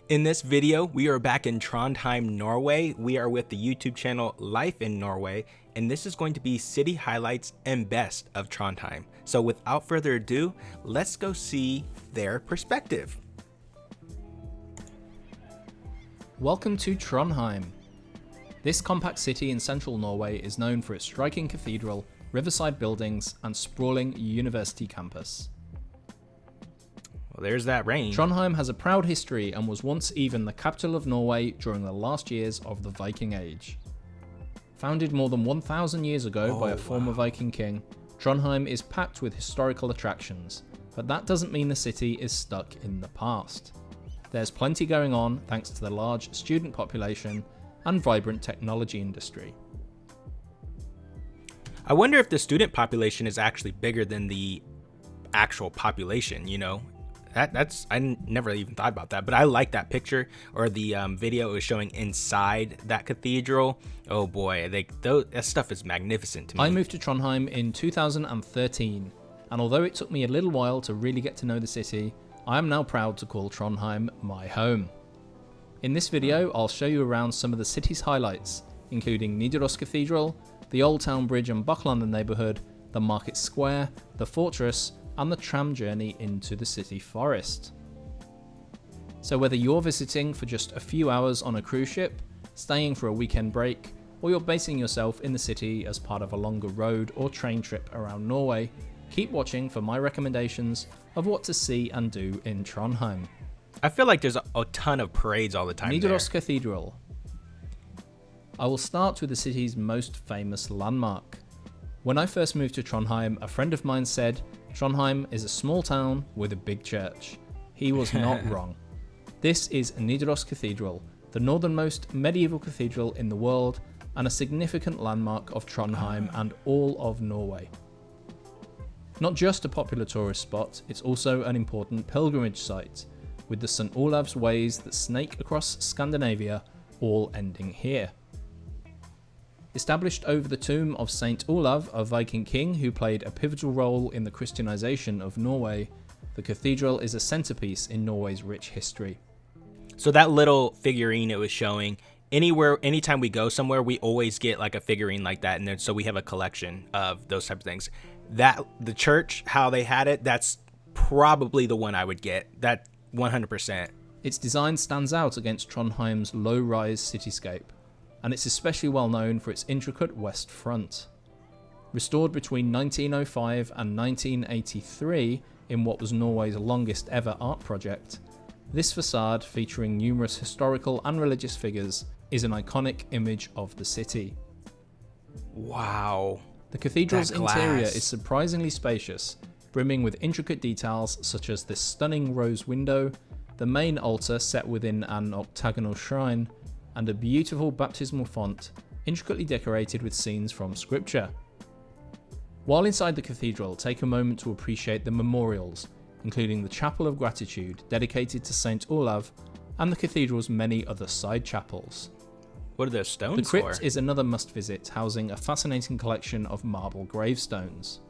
In this video, we are back in Trondheim, Norway. We are with the YouTube channel Life in Norway, and this is going to be city highlights and best of Trondheim. So without further ado, let's go see their perspective. Welcome to Trondheim. This compact city in central Norway is known for its striking cathedral, riverside buildings, and sprawling university campus. Well, there's that rain. Trondheim has a proud history and was once even the capital of Norway during the last years of the Viking Age. Founded more than 1,000 years ago by a former Viking king, Trondheim is packed with historical attractions, but that doesn't mean the city is stuck in the past. There's plenty going on thanks to the large student population and vibrant technology industry. I wonder if the student population is actually bigger than the actual population, you know? I never even thought about that, but I like that picture or the video it was showing inside that cathedral. Oh boy, that stuff is magnificent to me. I moved to Trondheim in 2013, and although it took me a little while to really get to know the city, I am now proud to call Trondheim my home. In this video, I'll show you around some of the city's highlights, including Nidaros Cathedral, the Old Town Bridge and Bucklander neighbourhood, the Market Square, the Fortress, and the tram journey into the city forest. So whether you're visiting for just a few hours on a cruise ship, staying for a weekend break, or you're basing yourself in the city as part of a longer road or train trip around Norway, keep watching for my recommendations of what to see and do in Trondheim. I feel like there's a ton of parades all the time Nidaros Cathedral. I will start with the city's most famous landmark. When I first moved to Trondheim, a friend of mine said, Trondheim is a small town with a big church. He was not wrong. This is Nidaros Cathedral, the northernmost medieval cathedral in the world and a significant landmark of Trondheim and all of Norway. Not just a popular tourist spot, it's also an important pilgrimage site, with the St. Olav's ways that snake across Scandinavia all ending here. Established over the tomb of Saint Olav, a Viking king who played a pivotal role in the Christianization of Norway, the cathedral is a centerpiece in Norway's rich history. So that little figurine it was showing, anytime we go somewhere, we always get like a figurine like that, and then so we have a collection of those type of things. That the church, how they had it, that's probably the one I would get. That 100%. Its design stands out against Trondheim's low-rise cityscape, and it's especially well known for its intricate west front. Restored between 1905 and 1983 in what was Norway's longest ever art project, this facade, featuring numerous historical and religious figures, is an iconic image of the city. Wow. The cathedral's interior is surprisingly spacious, brimming with intricate details such as this stunning rose window, the main altar set within an octagonal shrine, and a beautiful baptismal font intricately decorated with scenes from scripture. While inside the cathedral, take a moment to appreciate the memorials, including the Chapel of Gratitude dedicated to Saint Olav and the cathedral's many other side chapels. What are those stones The crypt for? is another must visit, housing a fascinating collection of marble gravestones.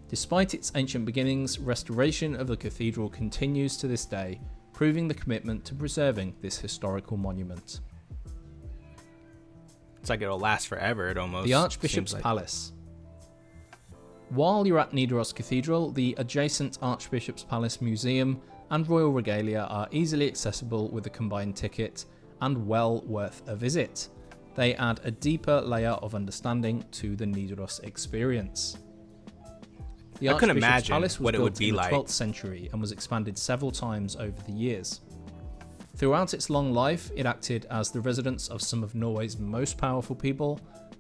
Despite its ancient beginnings, restoration of the cathedral continues to this day, proving the commitment to preserving this historical monument. It's like it'll last forever, it almost The Archbishop's seems like. Palace. While you're at Nidaros Cathedral, the adjacent Archbishop's Palace Museum and Royal Regalia are easily accessible with a combined ticket and well worth a visit. They add a deeper layer of understanding to the Nidaros experience. The I couldn't Archbishop's imagine Palace was what it built would be in the like. 12th century and was expanded several times over the years. Throughout its long life, it acted as the residence of some of Norway's most powerful people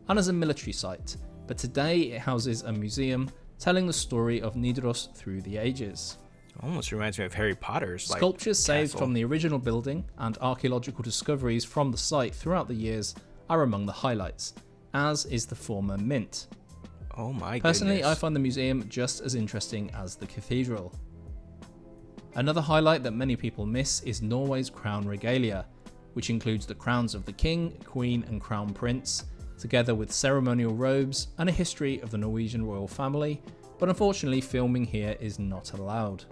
and as a military site, but today it houses a museum telling the story of Nidaros through the ages. Almost reminds me of Harry Potter's Sculptures saved castle. from the original building and archaeological discoveries from the site throughout the years are among the highlights, as is the former mint. Oh my Personally, goodness. I find the museum just as interesting as the cathedral. Another highlight that many people miss is Norway's crown regalia, which includes the crowns of the king, queen and crown prince, together with ceremonial robes and a history of the Norwegian royal family, but unfortunately filming here is not allowed.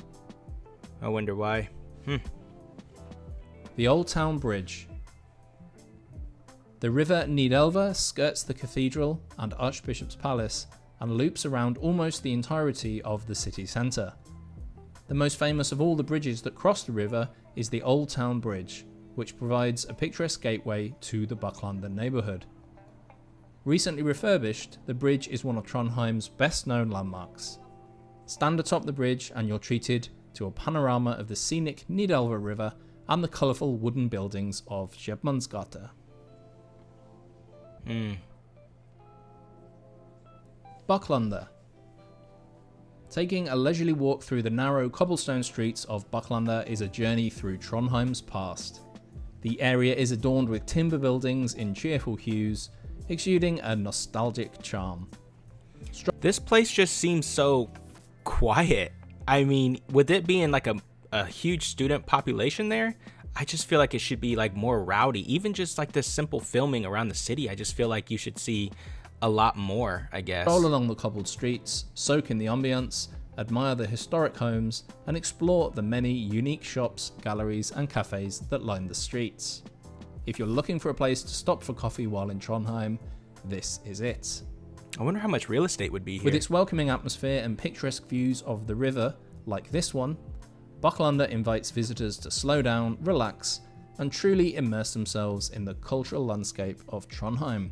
I wonder why. The Old Town Bridge. The river Nidelva skirts the cathedral and Archbishop's Palace and loops around almost the entirety of the city centre. The most famous of all the bridges that cross the river is the Old Town Bridge, which provides a picturesque gateway to the Bucklander neighbourhood. Recently refurbished, the bridge is one of Trondheim's best known landmarks. Stand atop the bridge and you're treated to a panorama of the scenic Nidelva River and the colourful wooden buildings of Schepmansgata. Bucklander. Taking a leisurely walk through the narrow cobblestone streets of Bucklander is a journey through Trondheim's past. The area is adorned with timber buildings in cheerful hues, exuding a nostalgic charm. This place just seems so quiet. I mean, with it being like a huge student population there, I just feel like it should be like more rowdy. Even just like this simple filming around the city, I just feel like you should see a lot more, I guess. Stroll along the cobbled streets, soak in the ambience, admire the historic homes, and explore the many unique shops, galleries, and cafes that line the streets. If you're looking for a place to stop for coffee while in Trondheim, this is it. I wonder how much real estate would be here. With its welcoming atmosphere and picturesque views of the river, like this one, Bucklander invites visitors to slow down, relax, and truly immerse themselves in the cultural landscape of Trondheim.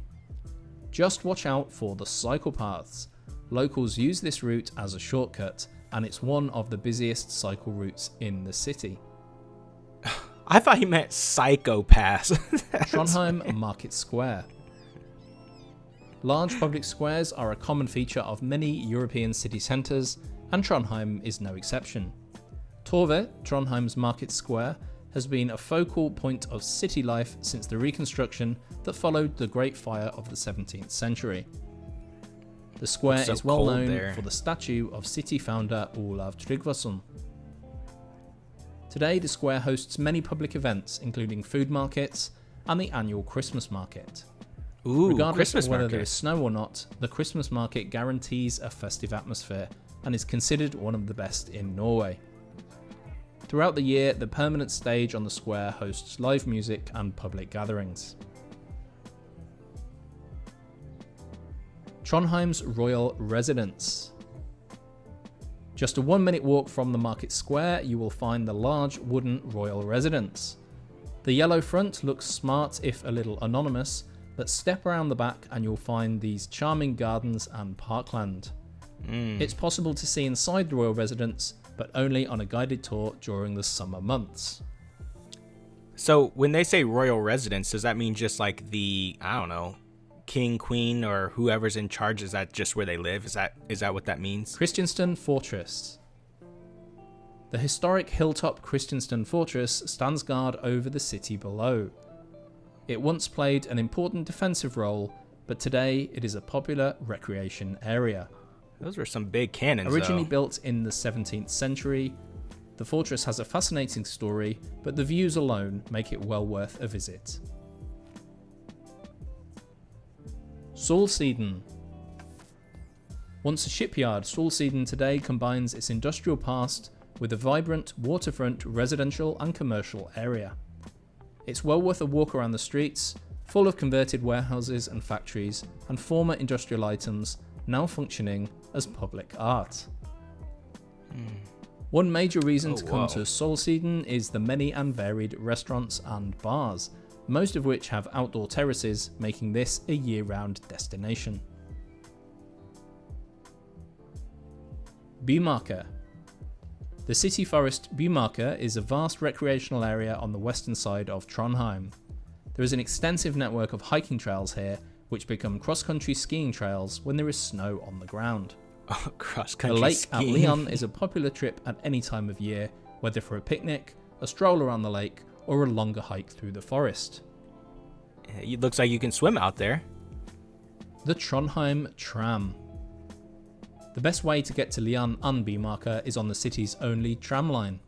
Just watch out for the cycle paths. Locals use this route as a shortcut, and it's one of the busiest cycle routes in the city. I thought he meant psychopaths. Trondheim Market Square. Large public squares are a common feature of many European city centres, and Trondheim is no exception. Torvet, Trondheim's Market Square, has been a focal point of city life since the reconstruction that followed the Great Fire of the 17th century. The square is well known for the statue of city founder Olav Tryggvason. Today, the square hosts many public events, including food markets and the annual Christmas market. Regardless Christmas of whether market. there is snow or not, the Christmas market guarantees a festive atmosphere and is considered one of the best in Norway. Throughout the year, the permanent stage on the square hosts live music and public gatherings. Trondheim's Royal Residence. Just a 1-minute walk from the market square, you will find the large wooden royal residence. The yellow front looks smart if a little anonymous, but step around the back and you'll find these charming gardens and parkland. It's possible to see inside the royal residence, but only on a guided tour during the summer months. So when they say royal residence, does that mean just like the, I don't know, king, queen, or whoever's in charge? Is that just where they live? Is that what that means? Kristiansand Fortress. The historic hilltop Kristiansand Fortress stands guard over the city below. It once played an important defensive role, but today it is a popular recreation area. Those were some big cannons, Originally though. built in the 17th century, the fortress has a fascinating story, but the views alone make it well worth a visit. Solsiden. Once a shipyard, Solsiden today combines its industrial past with a vibrant waterfront residential and commercial area. It's well worth a walk around the streets, full of converted warehouses and factories, and former industrial items now functioning as public art. One major reason to come to Solsiden is the many and varied restaurants and bars, most of which have outdoor terraces, making this a year-round destination. Bymarka. The city forest Bymarka is a vast recreational area on the western side of Trondheim. There is an extensive network of hiking trails here, which become cross-country skiing trails when there is snow on the ground. Oh, cross-country The lake skiing. at Leon is a popular trip at any time of year, whether for a picnic, a stroll around the lake, or a longer hike through the forest. It looks like you can swim out there. The Trondheim Tram. The best way to get to Leon and Bymarka is on the city's only tram line.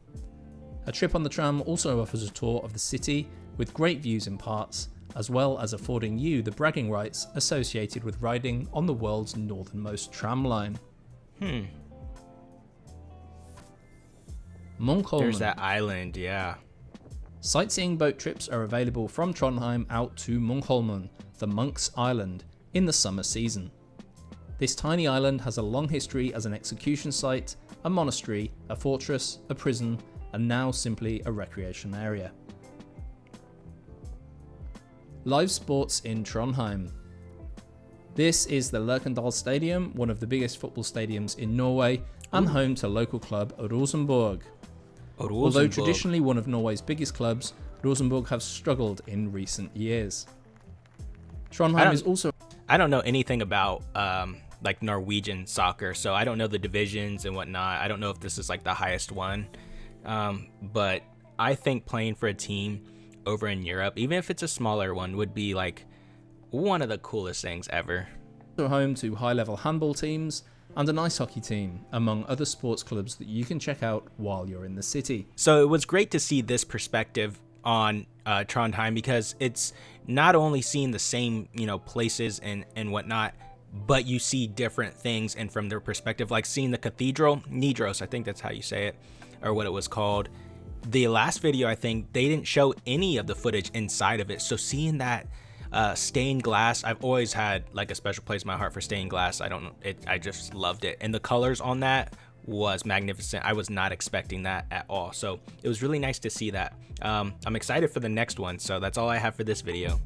A trip on the tram also offers a tour of the city with great views in parts, as well as affording you the bragging rights associated with riding on the world's northernmost tram line. Munkholmen. There's that island, yeah. Sightseeing boat trips are available from Trondheim out to Munkholmen, the Monk's Island, in the summer season. This tiny island has a long history as an execution site, a monastery, a fortress, a prison, and now simply a recreation area. Live sports in Trondheim. This is the Lerkendal Stadium, one of the biggest football stadiums in Norway, and home to local club Rosenborg. Although traditionally one of Norway's biggest clubs, Rosenborg have struggled in recent years. Trondheim is also... I don't know anything about like Norwegian soccer, so I don't know the divisions and whatnot. I don't know if this is like the highest one, but I think playing for a team over in Europe, even if it's a smaller one, would be like one of the coolest things ever. Home to high-level handball teams and an ice hockey team, among other sports clubs that you can check out while you're in the city. So it was great to see this perspective on Trondheim, because it's not only seeing the same, places and whatnot, but you see different things and from their perspective, like seeing the cathedral, Nidros, I think that's how you say it, or what it was called. The last video, I think they didn't show any of the footage inside of it. So seeing that stained glass, I've always had like a special place in my heart for stained glass. I just loved it, and the colors on that was magnificent. I was not expecting that at all, so it was really nice to see that. I'm excited for the next one, so that's all I have for this video.